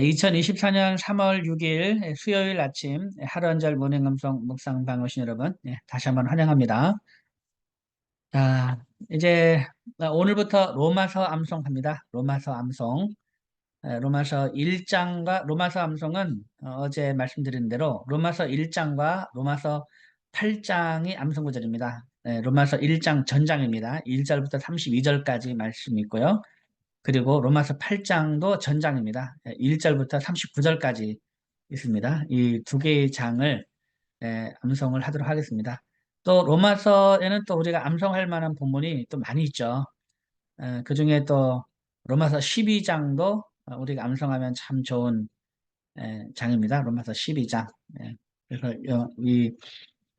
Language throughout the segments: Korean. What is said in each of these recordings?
2024년 3월 6일 수요일 아침 하루 한 절 모닝 감성 묵상방 오신 여러분, 다시 한번 환영합니다. 자, 이제 오늘부터 로마서 암송합니다. 로마서 암송. 로마서 1장과 로마서 암송은 어제 말씀드린 대로 로마서 1장과 로마서 8장이 암송 구절입니다. 로마서 1장 전장입니다. 1절부터 32절까지 말씀이 있고요. 그리고 로마서 8장도 전장입니다. 1절부터 39절까지 있습니다. 이 두 개의 장을 암송을 하도록 하겠습니다. 또 로마서에는 또 우리가 암송할 만한 본문이 또 많이 있죠. 그 중에 또 로마서 12장도 우리가 암송하면 참 좋은 장입니다. 로마서 12장. 그래서 이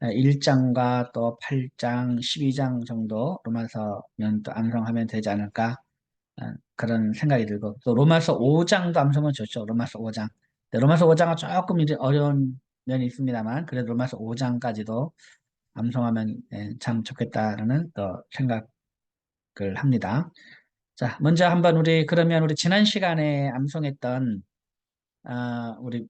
1장과 또 8장, 12장 정도 로마서면 또 암송하면 되지 않을까 그런 생각이 들고 또 로마서 5장도 암송은 좋죠. 로마서 5장. 로마서 5장은 조금 이제 어려운 면이 있습니다만 그래도 로마서 5장까지도 암송하면 참 좋겠다라는 또 생각을 합니다. 자, 먼저 한번 그러면 우리 지난 시간에 암송했던 우리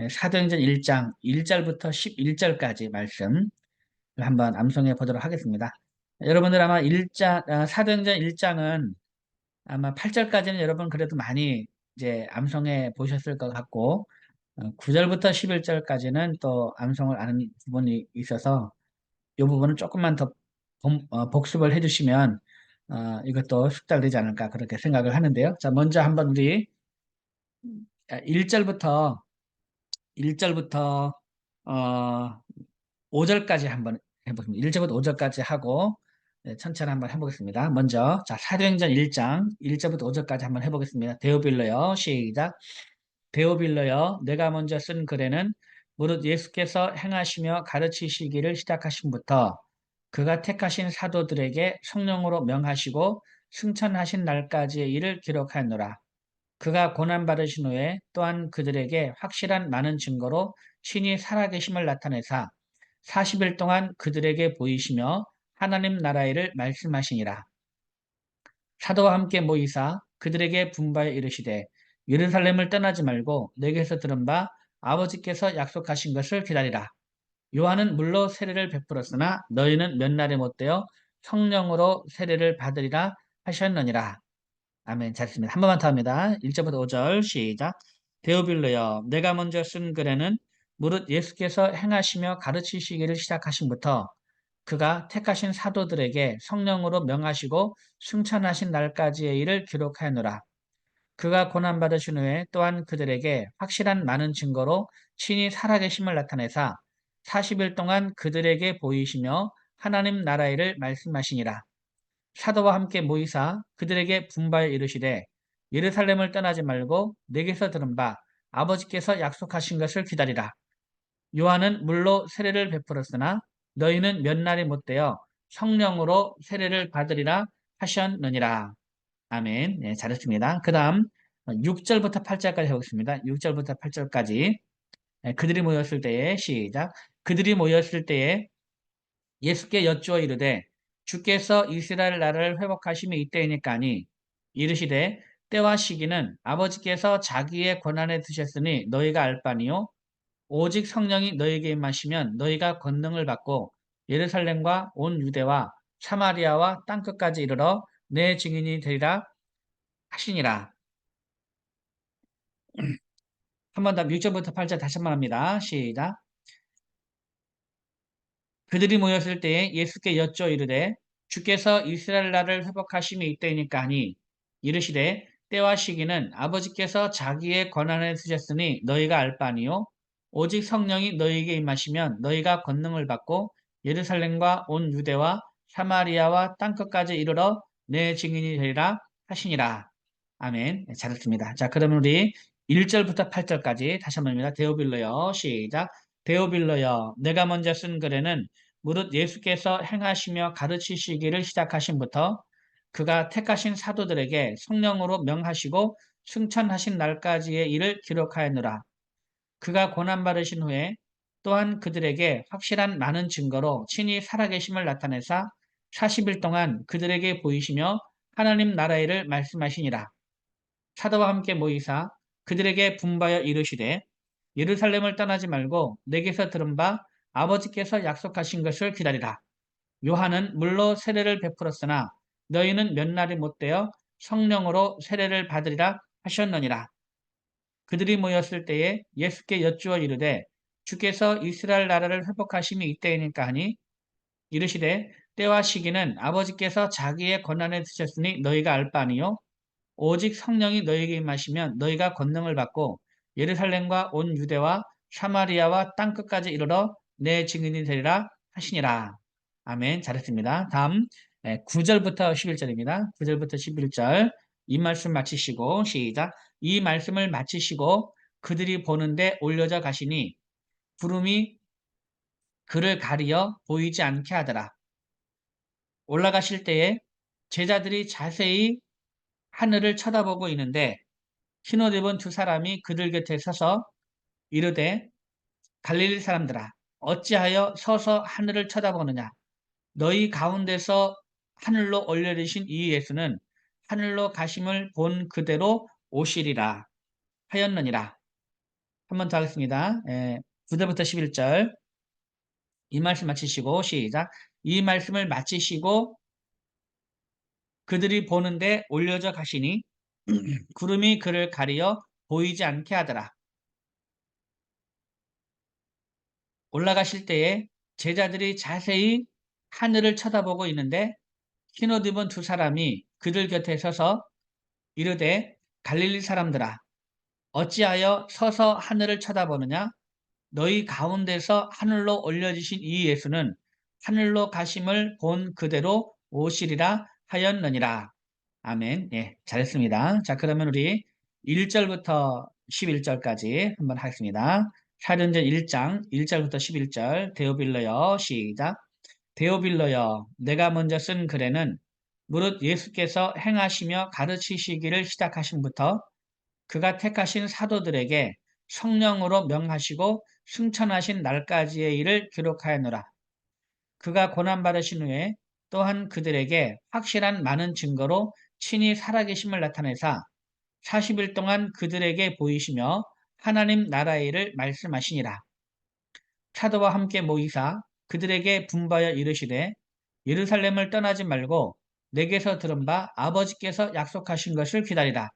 사도행전 1장 1절부터 11절까지 말씀을 한번 암송해 보도록 하겠습니다. 여러분들 아마 사도행전 1장은 아마 8절까지는 여러분 그래도 많이 이제 암송해 보셨을 것 같고 9절부터 11절까지는 또 암송을 아는 부분이 있어서 이 부분은 조금만 더 복습을 해주시면 이것도 숙달되지 않을까 그렇게 생각을 하는데요. 자, 먼저 한번 우리 1절부터 어, 5절까지 한번 해보겠습니다. 1절부터 5절까지 하고 천천히 한번 해보겠습니다. 먼저 자 사도행전 1장 1절부터 5절까지 한번 해보겠습니다. 데오빌러요 시작. 데오빌러여 내가 먼저 쓴 글에는 무릇 예수께서 행하시며 가르치시기를 시작하신부터 그가 택하신 사도들에게 성령으로 명하시고 승천하신 날까지의 일을 기록하노라. 그가 고난받으신 후에 또한 그들에게 확실한 많은 증거로 신이 살아계심을 나타내사 40일 동안 그들에게 보이시며 하나님 나라의 일을 말씀하시니라. 사도와 함께 모이사 그들에게 분바에 이르시되 예루살렘을 떠나지 말고 내게서 들은 바 아버지께서 약속하신 것을 기다리라. 요한은 물로 세례를 베풀었으나 너희는 몇 날에 못되어 성령으로 세례를 받으리라 하셨느니라. 아멘. 잘했습니다. 한 번만 더 합니다. 1절부터 5절 시작. 데오빌로여 내가 먼저 쓴 글에는 무릇 예수께서 행하시며 가르치시기를 시작하신부터 그가 택하신 사도들에게 성령으로 명하시고 승천하신 날까지의 일을 기록하노라. 그가 고난받으신 후에 또한 그들에게 확실한 많은 증거로 친히 살아계심을 나타내사 40일 동안 그들에게 보이시며 하나님 나라의 일을 말씀하시니라. 사도와 함께 모이사 그들에게 분바에 이르시되 예루살렘을 떠나지 말고 내게서 들은 바 아버지께서 약속하신 것을 기다리라. 요한은 물로 세례를 베풀었으나 너희는 몇 날이 못되어 성령으로 세례를 받으리라 하셨느니라. 아멘. 네, 잘했습니다. 그 다음 6절부터 8절까지 해보겠습니다. 6절부터 8절까지 그들이 모였을 때에 시작. 그들이 모였을 때에 예수께 여쭈어 이르되 주께서 이스라엘 나라를 회복하심이 이때이니까니 이르시되 때와 시기는 아버지께서 자기의 권한에 두셨으니 너희가 알 바니요 오직 성령이 너희에게 임하시면 너희가 권능을 받고 예루살렘과 온 유대와 사마리아와 땅끝까지 이르러 내 증인이 되리라 하시니라. 한 번 더 6절부터 8절 다시 한번 합니다. 시작. 그들이 모였을 때에 예수께 여쭈어 이르되 주께서 이스라엘 나라를 회복하심이 이때이니까 하니 이르시되 때와 시기는 아버지께서 자기의 권한에 두셨으니 너희가 알 바니요 오직 성령이 너희에게 임하시면 너희가 권능을 받고 예루살렘과 온 유대와 사마리아와 땅끝까지 이르러 내 증인이 되리라 하시니라. 아멘. 네, 잘했습니다. 자, 그러면 우리 1절부터 8절까지 다시 한번 합니다. 데오빌로요. 시작. 데오빌로여 내가 먼저 쓴 글에는 무릇 예수께서 행하시며 가르치시기를 시작하신부터 그가 택하신 사도들에게 성령으로 명하시고 승천하신 날까지의 일을 기록하였노라. 그가 고난받으신 후에 또한 그들에게 확실한 많은 증거로 친히 살아계심을 나타내사 40일 동안 그들에게 보이시며 하나님 나라의 일을 말씀하시니라. 사도와 함께 모이사 그들에게 분바여 이르시되 예루살렘을 떠나지 말고 내게서 들은 바 아버지께서 약속하신 것을 기다리라. 요한은 물로 세례를 베풀었으나 너희는 몇 날이 못되어 성령으로 세례를 받으리라 하셨느니라. 그들이 모였을 때에 예수께 여쭈어 이르되 주께서 이스라엘 나라를 회복하심이 이때이니까 하니 이르시되 때와 시기는 아버지께서 자기의 권한에 드셨으니 너희가 알 바 아니요 오직 성령이 너희에게 임하시면 너희가 권능을 받고 예루살렘과 온 유대와 사마리아와 땅끝까지 이르러 내 증인이 되리라 하시니라. 아멘. 잘했습니다. 다음 9절부터 11절입니다. 9절부터 11절 이 말씀 마치시고 시작. 이 말씀을 마치시고 그들이 보는데 올려져 가시니 구름이 그를 가리어 보이지 않게 하더라. 올라가실 때에 제자들이 자세히 하늘을 쳐다보고 있는데 흰옷 입은 두 사람이 그들 곁에 서서 이르되 갈릴리 사람들아 어찌하여 서서 하늘을 쳐다보느냐 너희 가운데서 하늘로 올려주신 이 예수는 하늘로 가심을 본 그대로 오시리라 하였느니라. 한 번 더 하겠습니다. 9절부터 11절 이 말씀 마치시고 시작. 이 말씀을 마치시고 그들이 보는데 올려져 가시니 구름이 그를 가리어 보이지 않게 하더라. 올라가실 때에 제자들이 자세히 하늘을 쳐다보고 있는데 흰옷 입은 두 사람이 그들 곁에 서서 이르되 갈릴리 사람들아 어찌하여 서서 하늘을 쳐다보느냐 너희 가운데서 하늘로 올려지신 이 예수는 하늘로 가심을 본 그대로 오시리라 하였느니라. 아멘. 예, 잘했습니다. 자, 그러면 우리 1절부터 11절까지 한번 하겠습니다. 사도행전 1장 1절부터 11절 데오빌러여 시작. 데오빌러여 내가 먼저 쓴 글에는 무릇 예수께서 행하시며 가르치시기를 시작하신부터 그가 택하신 사도들에게 성령으로 명하시고 승천하신 날까지의 일을 기록하였노라. 그가 고난받으신 후에 또한 그들에게 확실한 많은 증거로 친히 살아계심을 나타내사 40일 동안 그들에게 보이시며 하나님 나라의 일을 말씀하시니라. 사도와 함께 모이사 그들에게 분바여 이르시되 예루살렘을 떠나지 말고 내게서 들은 바 아버지께서 약속하신 것을 기다리라.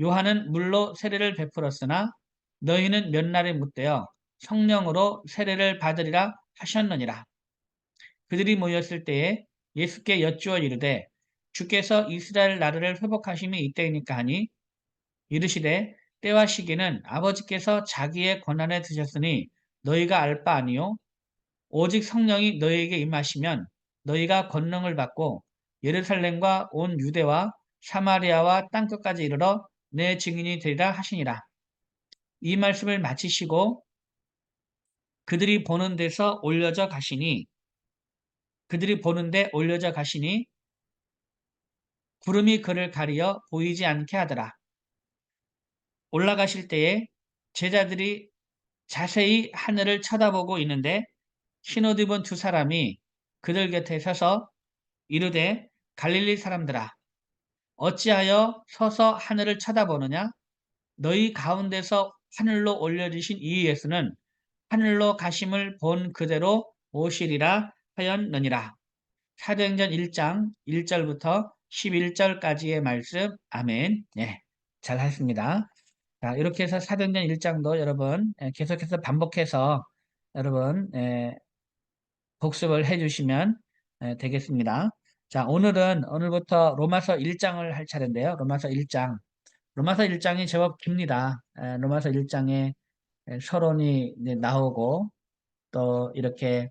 요한은 물로 세례를 베풀었으나 너희는 몇 날이 못되어 성령으로 세례를 받으리라 하셨느니라. 그들이 모였을 때에 예수께 여쭈어 이르되 주께서 이스라엘 나라를 회복하심이 이때이니까 하니 이르시되 때와 시기는 아버지께서 자기의 권한에 드셨으니 너희가 알 바 아니요 오직 성령이 너희에게 임하시면 너희가 권능을 받고 예루살렘과 온 유대와 사마리아와 땅끝까지 이르러 내 증인이 되리라 하시니라. 이 말씀을 마치시고 그들이 보는 데서 올려져 가시니 그들이 보는데 올려져 가시니 구름이 그를 가리어 보이지 않게 하더라. 올라가실 때에 제자들이 자세히 하늘을 쳐다보고 있는데 흰옷 입은 두 사람이 그들 곁에 서서 이르되 갈릴리 사람들아 어찌하여 서서 하늘을 쳐다보느냐 너희 가운데서 하늘로 올려주신 이 예수는 하늘로 가심을 본 그대로 오시리라 하였느니라. 사도행전 1장 1절부터 11절까지의 말씀 아멘. 네, 잘 하셨습니다. 자, 이렇게 해서 사도행전 1장도 여러분 계속해서 반복해서 여러분 복습을 해주시면 되겠습니다. 자, 오늘부터 로마서 1장을 할 차례인데요. 로마서 1장. 로마서 1장이 제법 깁니다. 로마서 1장에 서론이 이제 나오고 또 이렇게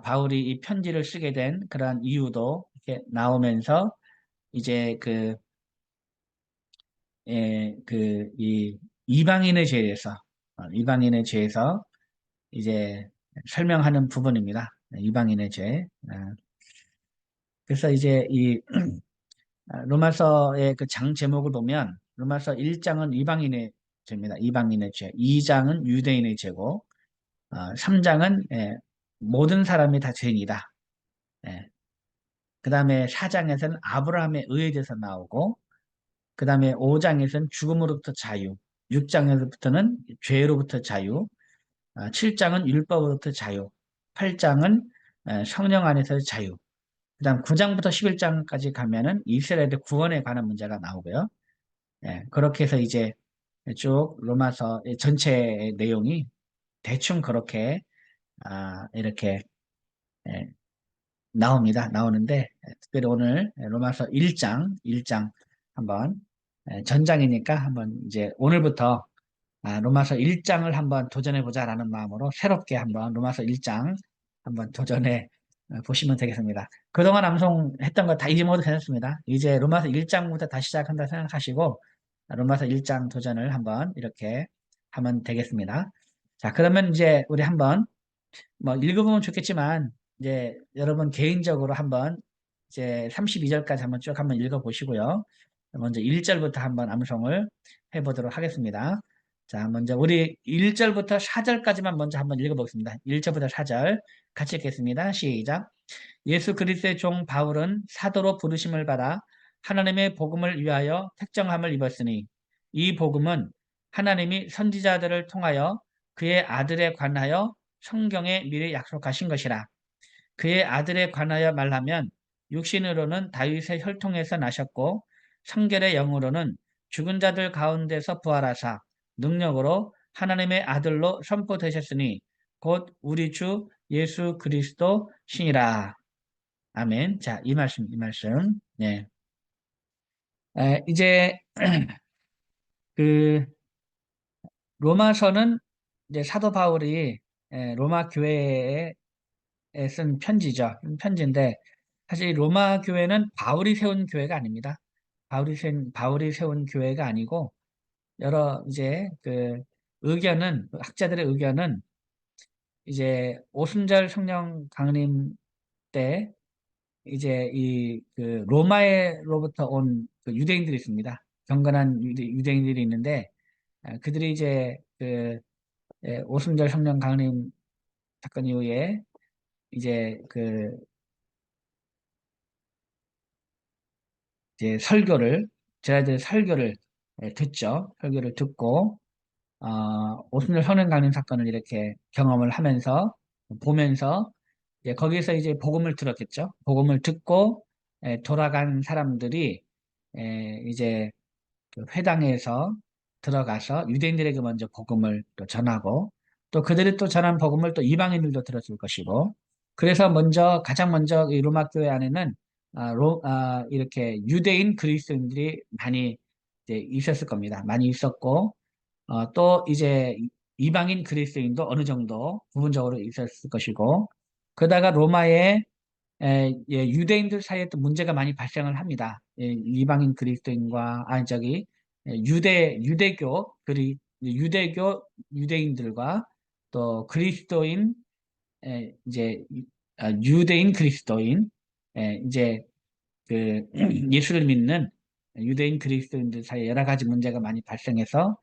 바울이 이 편지를 쓰게 된 그러한 이유도 이렇게 나오면서 이제 이 이방인의 죄에서 이방인의 죄에서 이제 설명하는 부분입니다. 이방인의 죄. 그래서 이제 이 로마서의 그 장 제목을 보면 로마서 1장은 이방인의 죄입니다. 이방인의 죄. 2장은 유대인의 죄고 3장은 모든 사람이 다 죄인이다. 그 다음에 4장에서는 아브라함의 의에 대해서 나오고 그 다음에 5장에서는 죽음으로부터 자유. 6장에서부터는 죄로부터 자유, 7장은 율법으로부터 자유, 8장은 성령 안에서의 자유, 그다음 9장부터 11장까지 가면은 이스라엘의 구원에 관한 문제가 나오고요. 예, 그렇게 해서 이제 쭉 로마서 전체 내용이 대충 그렇게 이렇게 예, 나옵니다. 나오는데 특별히 오늘 로마서 1장 한번 전장이니까 한번 이제 오늘부터 로마서 1장을 한번 도전해 보자라는 마음으로 새롭게 한번 로마서 1장 한번 도전해 보시면 되겠습니다. 그동안 암송했던 거 다 잊어먹어도 괜찮습니다. 이제 로마서 1장부터 다시 시작한다 생각하시고 로마서 1장 도전을 한번 이렇게 하면 되겠습니다. 자, 그러면 이제 우리 한번 뭐 읽어보면 좋겠지만 이제 여러분 개인적으로 한번 이제 32절까지 한번 쭉 한번 읽어보시고요. 먼저 1절부터 한번 암송을 해보도록 하겠습니다. 자, 먼저 우리 1절부터 4절까지만 먼저 한번 읽어보겠습니다. 1절부터 4절 같이 읽겠습니다. 시작. 예수 그리스도의 종 바울은 사도로 부르심을 받아 하나님의 복음을 위하여 택정함을 입었으니 이 복음은 하나님이 선지자들을 통하여 그의 아들에 관하여 성경에 미리 약속하신 것이라. 그의 아들에 관하여 말하면 육신으로는 다윗의 혈통에서 나셨고 성결의 영으로는 죽은 자들 가운데서 부활하사 능력으로 하나님의 아들로 선포되셨으니 곧 우리 주 예수 그리스도 신이라. 아멘. 자, 이 말씀. 네. 이제 그 로마서는 이제 사도 바울이 로마 교회에 쓴 편지죠. 편지인데 사실 로마 교회는 바울이 세운 교회가 아닙니다. 바울이 세운 교회가 아니고 여러 이제 그 학자들의 의견은 이제 오순절 성령 강림 때 이제 이 그 로마로부터 온 그 유대인들이 있습니다. 경건한 유대인들이 있는데 그들이 이제 오순절 성령 강림 사건 이후에 이제 이제 제자들의 설교를 듣죠. 설교를 듣고 오순절 성령 강림 사건을 이렇게 경험을 하면서 보면서 거기서 이제 복음을 들었겠죠. 복음을 듣고 돌아간 사람들이 이제 그 회당에서 들어가서 유대인들에게 먼저 복음을 또 전하고 또 그들이 또 전한 복음을 또 이방인들도 들었을 것이고 그래서 가장 먼저 이 로마 교회 안에는 이렇게 유대인 그리스도인들이 많이 이제 있었을 겁니다. 많이 있었고 또 이제 이방인 그리스도인도 어느 정도 부분적으로 있었을 것이고 그러다가 로마에 유대인들 사이에 또 문제가 많이 발생을 합니다. 이방인 그리스도인과 유대교 유대인들과 또 그리스도인 이제 유대인 그리스도인 이제 그 예수를 믿는 유대인 그리스도인들 사이에 여러 가지 문제가 많이 발생해서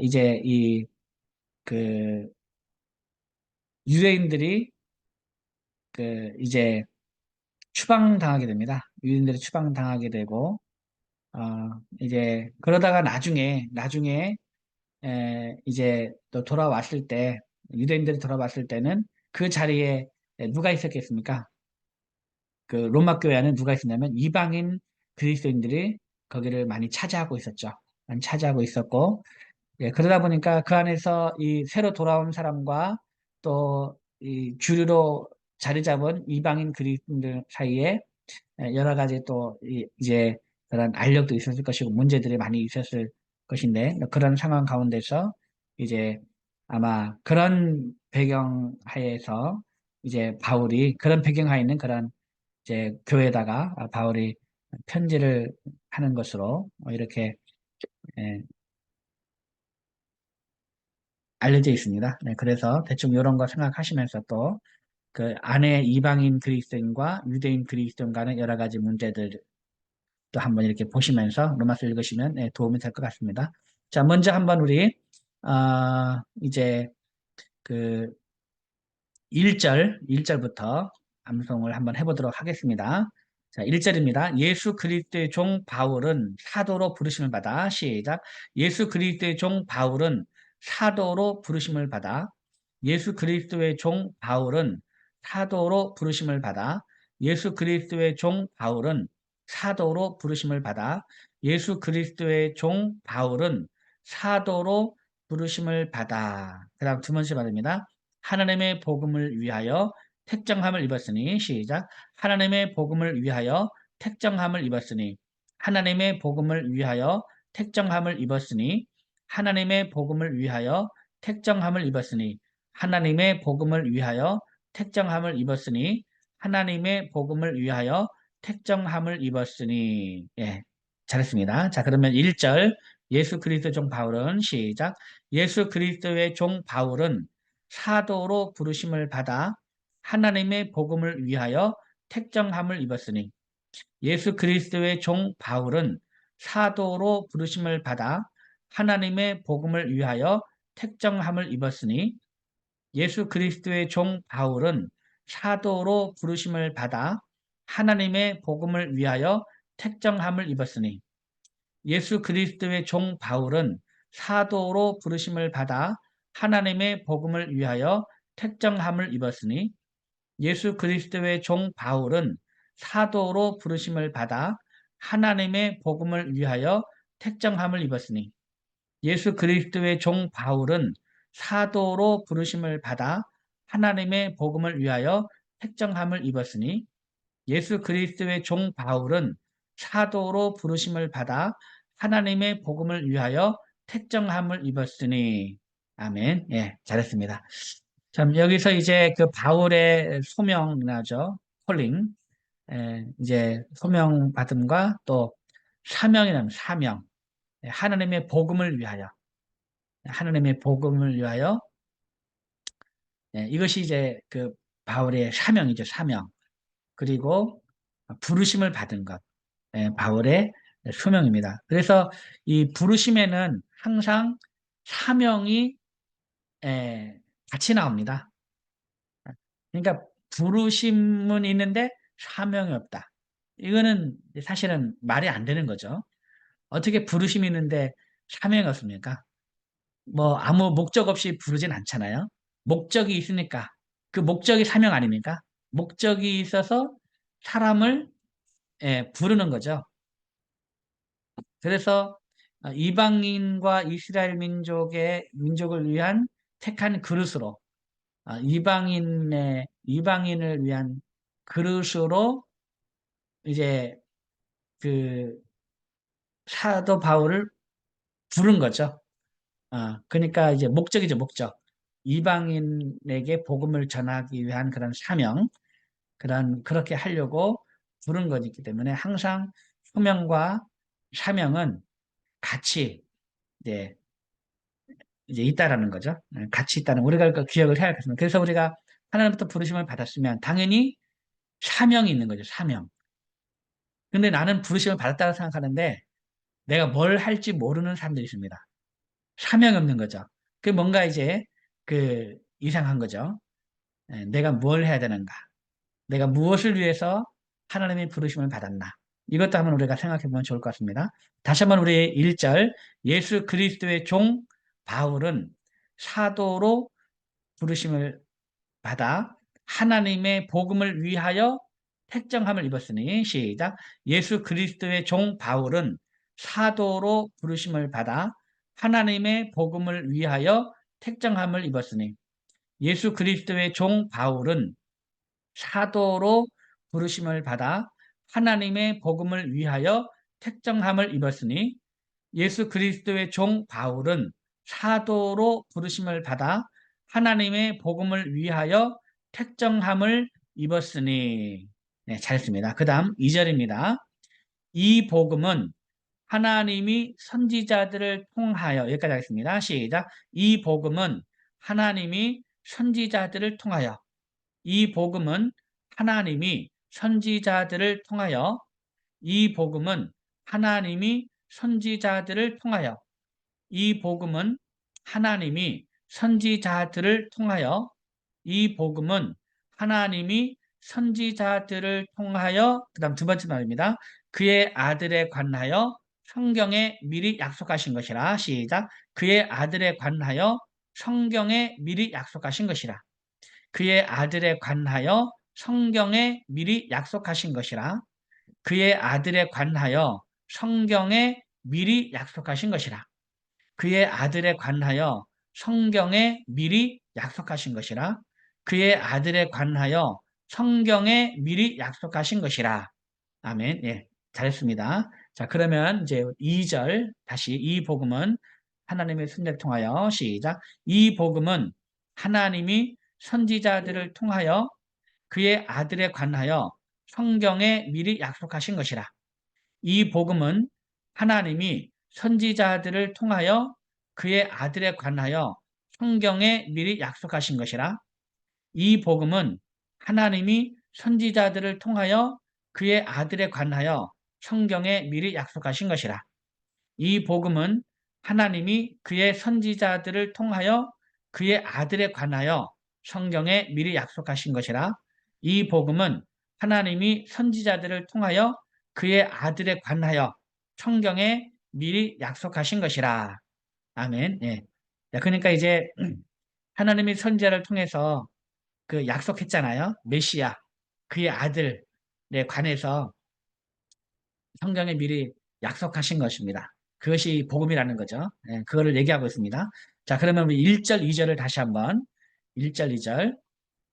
이제 그 유대인들이 이제 추방당하게 됩니다. 유대인들이 추방당하게 되고 어, 이제 그러다가 나중에 이제 또 돌아왔을 때 유대인들이 돌아왔을 때는 그 자리에 누가 있었겠습니까? 그 로마 교회 안에 누가 있었냐면 이방인 그리스도인들이 거기를 많이 차지하고 있었죠. 많이 차지하고 있었고 그러다 보니까 그 안에서 이 새로 돌아온 사람과 또 이 주류로 자리 잡은 이방인 그리스도인들 사이에 여러 가지 또 이제 그런 알력도 있었을 것이고 문제들이 많이 있었을 것인데 그런 상황 가운데서 이제 아마 그런 배경 하에서 이제 바울이 그런 배경 하에 있는 그런 이제 교회에다가 바울이 편지를 하는 것으로 이렇게 예, 알려져 있습니다. 네, 그래서 대충 이런 거 생각하시면서 또 그 안에 이방인 그리스도인과 유대인 그리스도인 간의 여러 가지 문제들 또 한번 이렇게 보시면서 로마서 읽으시면 도움이 될 것 같습니다. 자, 먼저 한번 우리 이제 그 1절부터 암송을 한번 해보도록 하겠습니다. 자, 1절입니다. 예수 그리스도의 종 바울은 사도로 부르심을 받아 시작. 예수 그리스도의 종 바울은 사도로 부르심을 받아 예수 그리스도의 종 바울은 사도로 부르심을 받아 예수 그리스도의 종 바울은 사도로 부르심을 받아 예수 그리스도의 종 바울은 사도로 부르심을 받아. 그다음 두 번째 말입니다. 하나님의 복음을 위하여 택정함을 입었으니 시작. 하나님의 복음을 위하여 택정함을 입었으니 하나님의 복음을 위하여 택정함을 입었으니 하나님의 복음을 위하여 택정함을 입었으니 하나님의 복음을 위하여 택정함을 입었으니 하나님의 복음을 위하여 택정함을 입었으니 예, 잘했습니다. 자, 그러면 1절 예수 그리스도 종 바울은 시작. 예수 그리스도의 종 바울은 사도로 부르심을 받아 하나님의 복음을 위하여 택정함을 입었으니 예수 그리스도의 종 바울은 사도로 부르심을 받아 하나님의 복음을 위하여 택정함을 입었으니 예수 그리스도의 종 바울은 사도로 부르심을 받아 하나님의 복음을 위하여 택정함을 입었으니 예수 그리스도의 종 바울은 사도로 부르심을 받아 하나님의 복음을 위하여 택정함을 입었으니 예수 그리스도의 종 바울은 사도로 부르심을 받아 하나님의 복음을 위하여 택정함을 입었으니 예수 그리스도의 종 바울은 사도로 부르심을 받아 하나님의 복음을 위하여 택정함을 입었으니 예수 그리스도의 종 바울은 사도로 부르심을 받아 하나님의 복음을 위하여 택정함을 입었으니 아멘. 예, 잘했습니다. 참 여기서 이제 그 바울의 소명 나죠. 콜링. 이제 소명 받음과 또 사명이라는 사명. 하나님의 복음을 위하여 하나님의 복음을 위하여 이것이 이제 그 바울의 사명이죠. 사명. 그리고 부르심을 받은 것. 바울의 소명입니다. 그래서 이 부르심에는 항상 사명이 같이 나옵니다. 그러니까 부르심은 있는데 사명이 없다. 이거는 사실은 말이 안 되는 거죠. 어떻게 부르심이 있는데 사명이 없습니까? 뭐 아무 목적 없이 부르진 않잖아요. 목적이 있으니까 그 목적이 사명 아닙니까? 목적이 있어서 사람을 부르는 거죠. 그래서 이방인과 이스라엘 민족을 위한 택한 그릇으로 이방인을 위한 그릇으로 이제 그 사도 바울을 부른 거죠. 그러니까 이제 목적이죠, 목적. 이방인에게 복음을 전하기 위한 그런 사명, 그렇게 하려고 부른 거기 때문에 항상 소명과 사명은 같이 이제 있다라는 거죠. 같이 있다는 우리가 그 기억을 해야 겠습니다. 그래서 우리가 하나님부터 부르심을 받았으면 당연히 사명이 있는 거죠, 사명. 근데 나는 부르심을 받았다고 생각하는데 내가 뭘 할지 모르는 사람들이 있습니다. 사명이 없는 거죠. 그 뭔가 이제 그 이상한 거죠. 내가 뭘 해야 되는가? 내가 무엇을 위해서 하나님의 부르심을 받았나? 이것도 한번 우리가 생각해 보면 좋을 것 같습니다. 다시 한번 우리 1절 예수 그리스도의 종 바울은 사도로 부르심을 받아 하나님의 복음을 위하여 택정함을 입었으니 시작 예수 그리스도의 종 바울은 사도로 부르심을 받아 하나님의 복음을 위하여 택정함을 입었으니 예수 그리스도의 종 바울은 사도로 부르심을 받아 하나님의 복음을 위하여 택정함을 입었으니 예수 그리스도의 종 바울은 사도로 부르심을 받아 하나님의 복음을 위하여 택정함을 입었으니 네, 잘했습니다. 그 다음 2절입니다. 이 복음은 하나님이 선지자들을 통하여 여기까지 하겠습니다. 시작. 이 복음은 하나님이 선지자들을 통하여 이 복음은 하나님이 선지자들을 통하여 이 복음은 하나님이 선지자들을 통하여 이 복음은 하나님이 선지자들을 통하여 이 복음은 하나님이 선지자들을 통하여 그다음 두 번째 말입니다. 그의 아들에 관하여 성경에 미리 약속하신 것이라. 시작. 그의 아들에 관하여 성경에 미리 약속하신 것이라. 그의 아들에 관하여 성경에 미리 약속하신 것이라. 그의 아들에 관하여 성경에 미리 약속하신 것이라. 그의 아들에 관하여 성경에 미리 약속하신 것이라. 그의 아들에 관하여 성경에 미리 약속하신 것이라. 아멘. 예, 잘했습니다. 자, 그러면 이제 2절 다시 이 복음은 하나님의 선지자를 통하여 시작. 이 복음은 하나님이 선지자들을 통하여 그의 아들에 관하여 성경에 미리 약속하신 것이라. 이 복음은 하나님이 선지자들을 통하여 그의 아들에 관하여 성경에 미리 약속하신 것이라. 이 복음은 하나님이 선지자들을 통하여 그의 아들에 관하여 성경에 미리 약속하신 것이라. 이 복음은 하나님이 그의 선지자들을 통하여 그의 아들에 관하여 성경에 미리 약속하신 것이라. 이 복음은 하나님이 선지자들을 통하여 그의 아들에 관하여 성경에 미리 약속하신 것이라. 아멘. 예. 자, 그러니까 이제 하나님이 선지자를 통해서 그 약속했잖아요. 메시아, 그의 아들에 관해서 성경에 미리 약속하신 것입니다. 그것이 복음이라는 거죠. 예, 그거를 얘기하고 있습니다. 자, 그러면 우리 1절, 2절을 다시 한번 1절, 2절.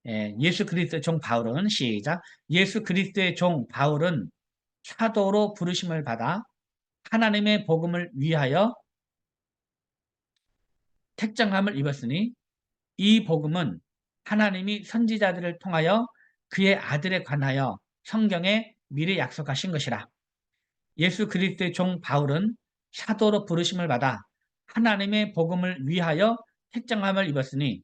예, 예수 그리스도의 종 바울은 시작. 예수 그리스도의 종 바울은 사도로 부르심을 받아 하나님의 복음을 위하여 택정함을 입었으니 이 복음은 하나님이 선지자들을 통하여 그의 아들에 관하여 성경에 미리 약속하신 것이라. 예수 그리스도의 종 바울은 사도로 부르심을 받아 하나님의 복음을 위하여 택정함을 입었으니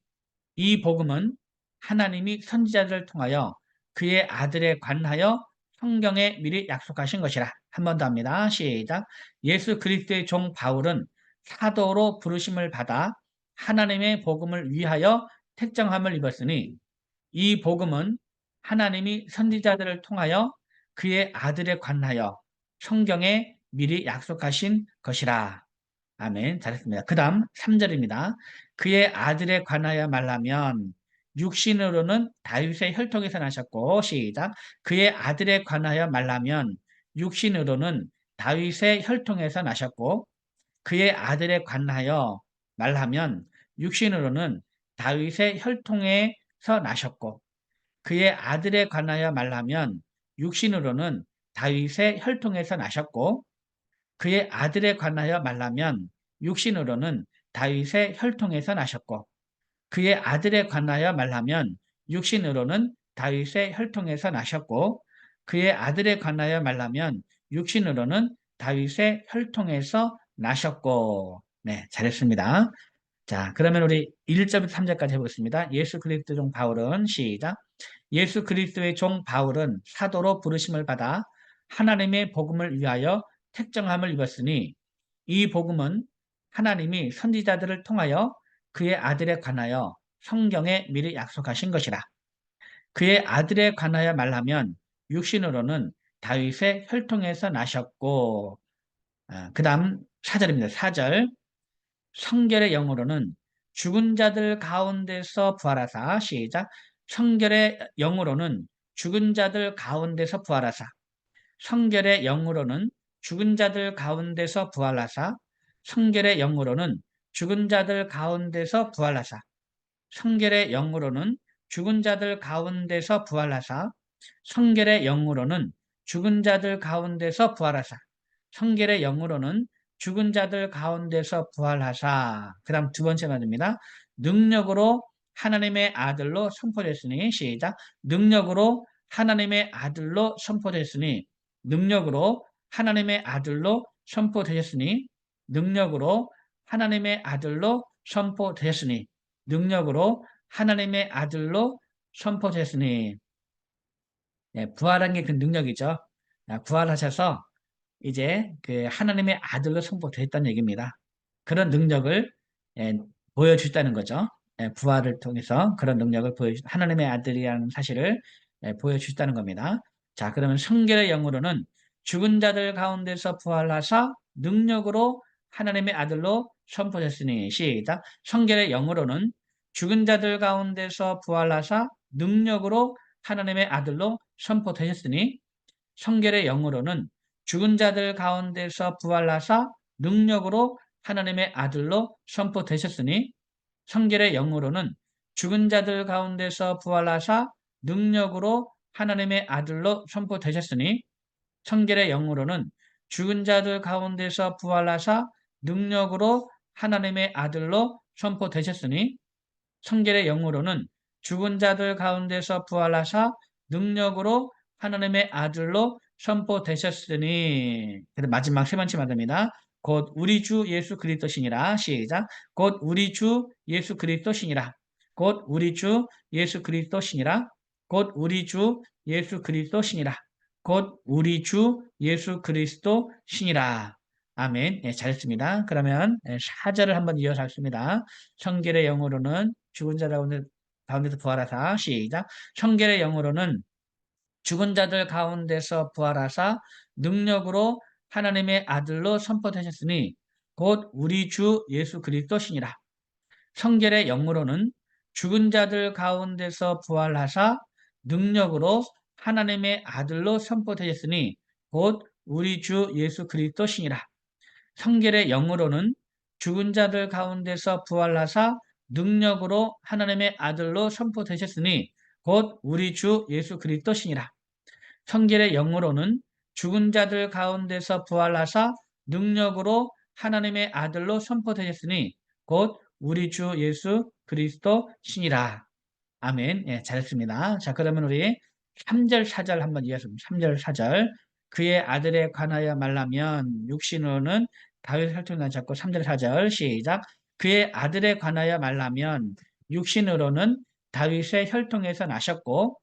이 복음은 하나님이 선지자들을 통하여 그의 아들에 관하여 성경에 미리 약속하신 것이라. 한 번 더 합니다. 시작. 예수 그리스도의 종 바울은 사도로 부르심을 받아 하나님의 복음을 위하여 택정함을 입었으니 이 복음은 하나님이 선지자들을 통하여 그의 아들에 관하여 성경에 미리 약속하신 것이라. 아멘. 잘했습니다. 그 다음 3절입니다. 그의 아들에 관하여 말하면 육신으로는 다윗의 혈통에서 나셨고 시작. 그의 아들에 관하여 말하면 육신으로는 다윗의 혈통에서 나셨고 그의 아들에 관하여 말하면 육신으로는 다윗의 혈통에서 나셨고 그의 아들에 관하여 말하면 육신으로는 다윗의 혈통에서 나셨고 그의 아들에 관하여 말하면 육신으로는 다윗의 혈통에서 나셨고 그의 아들에 관하여 말하면 육신으로는 다윗의 혈통에서 나셨고 그의 아들에 관하여 말하면 육신으로는 다윗의 혈통에서 나셨고 네, 잘했습니다. 자, 그러면 우리 1절부터 3절까지 해보겠습니다. 예수 그리스도 종 바울은 시작. 예수 그리스도의 종 바울은 사도로 부르심을 받아 하나님의 복음을 위하여 택정함을 입었으니 이 복음은 하나님이 선지자들을 통하여 그의 아들에 관하여 성경에 미리 약속하신 것이라. 그의 아들에 관하여 말하면 육신으로는 다윗의 혈통에서 나셨고 그 다음 4절입니다. 4절 성결의 영으로는 죽은 자들 가운데서 부활하사 시작 성결의 영으로는 죽은 자들 가운데서 부활하사 성결의 영으로는 죽은 자들 가운데서 부활하사 성결의 영으로는 죽은 자들 가운데서 부활하사 성결의 영으로는 죽은 자들 가운데서 부활하사 성결의 영으로는 죽은 자들 가운데서 부활하사 성결의 영으로는 죽은 자들 가운데서 부활하사 그 다음 두 번째 말입니다. 능력으로 하나님의 아들로 선포됐으니 시작 능력으로 하나님의 아들로 선포됐으니 능력으로 하나님의 아들로 선포되셨으니 능력으로 하나님의 아들로 선포되셨으니 능력으로 하나님의 아들로 선포되었으니 부활한 게 그 능력이죠. 부활하셔서 이제 그 하나님의 아들로 선포됐다는 얘기입니다. 그런 능력을 보여주셨다는 거죠. 부활을 통해서 그런 능력을 하나님의 아들이라는 사실을 보여주셨다는 겁니다. 자, 그러면 성결의 영으로는 죽은 자들 가운데서 부활하사 능력으로 하나님의 아들로 선포됐으니 시작. 성결의 영으로는 죽은 자들 가운데서 부활하사 능력으로 하나님의 아들로 선포되셨으니 성결의 영으로는 죽은 자들 가운데서 부활하사 능력으로 하나님의 아들로 선포되셨으니 성결의 영으로는 죽은 자들 가운데서 부활하사 능력으로 하나님의 아들로 선포되셨으니 성결의 영으로는 죽은 자들 가운데서 부활하사 능력으로 하나님의 아들로 선포되셨으니 성결의 영으로는 죽은 자들 가운데서 부활하사 능력으로 하나님의 아들로 선포되셨으니 마지막 세 번째 말입니다. 곧 우리 주 예수 그리스도시니라. 시작. 곧 우리 주 예수 그리스도시니라. 곧 우리 주 예수 그리스도시니라. 곧 우리 주 예수 그리스도시니라. 곧 우리 주 예수 그리스도시니라. 아멘. 예, 잘했습니다. 그러면 4절을 한번 이어서 하겠습니다. 성결의 영으로는 죽은 자 가운데서 부활하사. 시작. 성결의 영으로는 죽은 자들 가운데서 부활하사 능력으로 하나님의 아들로 선포되셨으니 곧 우리 주 예수 그리스도시니라. 성결의 영으로는 죽은 자들 가운데서 부활하사 능력으로 하나님의 아들로 선포되셨으니 곧 우리 주 예수 그리스도시니라. 성결의 영으로는 죽은 자들 가운데서 부활하사 능력으로 하나님의 아들로 선포되셨으니 곧 우리 주 예수 그리스도시니라. 성결의 영으로는 죽은 자들 가운데서 부활하사 능력으로 하나님의 아들로 선포되셨으니 곧 우리 주 예수 그리스도시니라. 아멘. 예, 잘했습니다. 자, 그러면 우리 3절, 4절 한번 이어서 3절, 4절. 그의 아들에 관하여 말하면 육신으로는 다윗 혈통을 잡고 3절, 4절 시작. 그의 아들에 관하여 말하면 육신으로는 다윗의 혈통에서 나셨고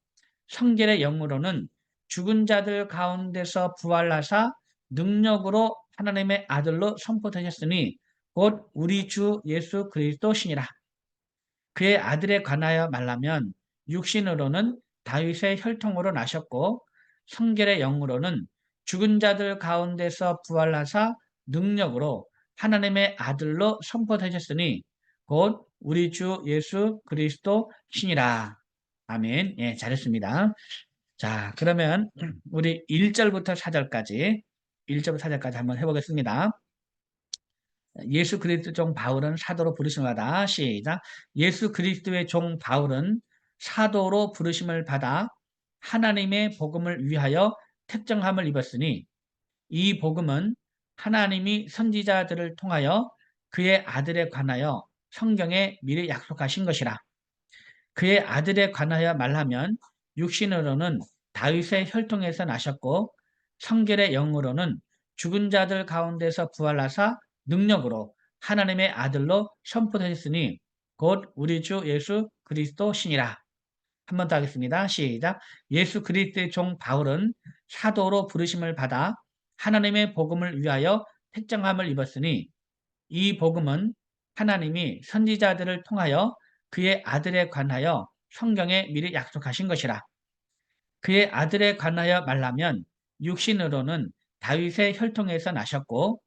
성결의 영으로는 죽은 자들 가운데서 부활하사 능력으로 하나님의 아들로 선포되셨으니 곧 우리 주 예수 그리스도시니라. 그의 아들에 관하여 말하면 육신으로는 다윗의 혈통으로 나셨고 성결의 영으로는 죽은 자들 가운데서 부활하사 능력으로 하나님의 아들로 선포되셨으니 곧 우리 주 예수 그리스도 신이라. 아멘. 예, 잘했습니다. 자, 그러면 우리 1절부터 4절까지 1절부터 4절까지 한번 해보겠습니다. 예수 그리스도 종 바울은 사도로 부르심을 받아. 시작. 예수 그리스도의 종 바울은 사도로 부르심을 받아 하나님의 복음을 위하여 택정함을 입었으니 이 복음은 하나님이 선지자들을 통하여 그의 아들에 관하여 성경에 미리 약속하신 것이라. 그의 아들에 관하여 말하면 육신으로는 다윗의 혈통에서 나셨고 성결의 영으로는 죽은 자들 가운데서 부활하사 능력으로 하나님의 아들로 선포되셨으니 곧 우리 주 예수 그리스도 신이라. 한 번 더 하겠습니다. 시작. 예수 그리스도의 종 바울은 사도로 부르심을 받아 하나님의 복음을 위하여 택정함을 입었으니 이 복음은 하나님이 선지자들을 통하여 그의 아들에 관하여 성경에 미리 약속하신 것이라. 그의 아들에 관하여 말하면 육신으로는 다윗의 혈통에서 나셨고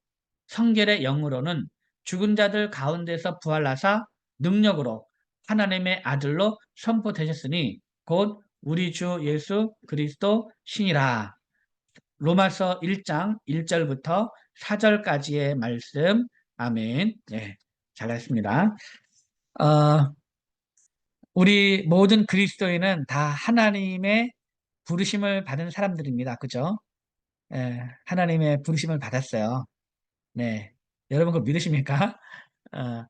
성결의 영으로는 죽은 자들 가운데서 부활하사 능력으로 하나님의 아들로 선포되셨으니 곧 우리 주 예수 그리스도 신이라. 로마서 1장 1절부터 4절까지의 말씀. 아멘. 네, 잘했습니다. 어, 우리 모든 그리스도인은 다 하나님의 부르심을 받은 사람들입니다. 그죠? 예, 하나님의 부르심을 받았어요. 네. 여러분 그거 믿으십니까? 어,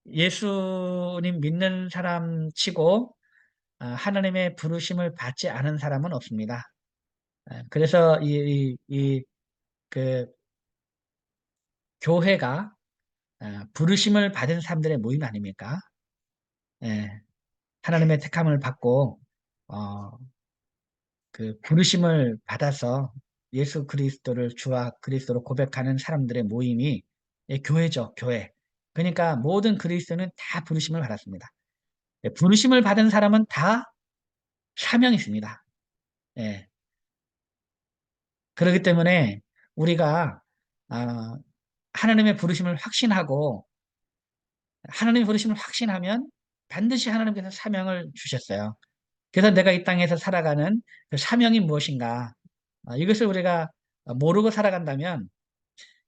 예수님 믿는 사람 치고 하나님의 부르심을 받지 않은 사람은 없습니다. 그래서 그 교회가 부르심을 받은 사람들의 모임 아닙니까? 예, 하나님의 택함을 받고 어, 그 부르심을 받아서 예수 그리스도를 주와 그리스도로 고백하는 사람들의 모임이 교회죠, 교회. 그러니까 모든 그리스도는 다 부르심을 받았습니다. 부르심을 받은 사람은 다 사명이 있습니다. 예. 그렇기 때문에 우리가 아, 하나님의 부르심을 확신하고 하나님의 부르심을 확신하면 반드시 하나님께서 사명을 주셨어요. 그래서 내가 이 땅에서 살아가는 그 사명이 무엇인가? 이것을 우리가 모르고 살아간다면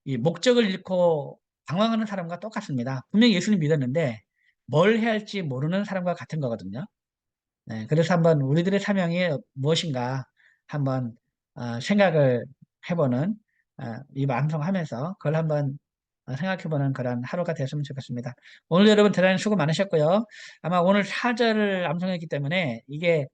이 목적을 잃고 방황하는 사람과 똑같습니다. 분명히 예수님 믿었는데 뭘 해야 할지 모르는 사람과 같은 거거든요. 네, 그래서 한번 우리들의 사명이 무엇인가 한번 생각을 해보는 이 방송하면서 그걸 한번 생각해보는 그런 하루가 됐으면 좋겠습니다. 오늘 여러분 대단히 수고 많으셨고요. 아마 오늘 4절을 암송했기 때문에 이게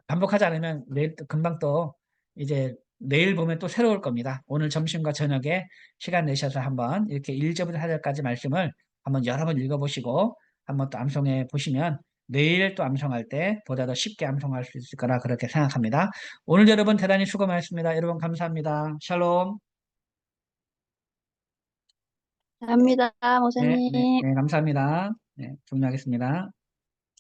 반복하지 않으면 내일 또 금방 또 이제 내일 보면 또 새로울 겁니다. 오늘 점심과 저녁에 시간 내셔서 한번 이렇게 1절부터 4절까지 말씀을 한번 여러 번 읽어보시고 한번 또 암송해 보시면 내일 또 암송할 때 보다 더 쉽게 암송할 수 있을 거라 그렇게 생각합니다. 오늘 여러분 대단히 수고 많으셨습니다. 여러분 감사합니다. 샬롬. 감사합니다, 네, 네, 목사님. 네, 감사합니다. 네, 종료하겠습니다.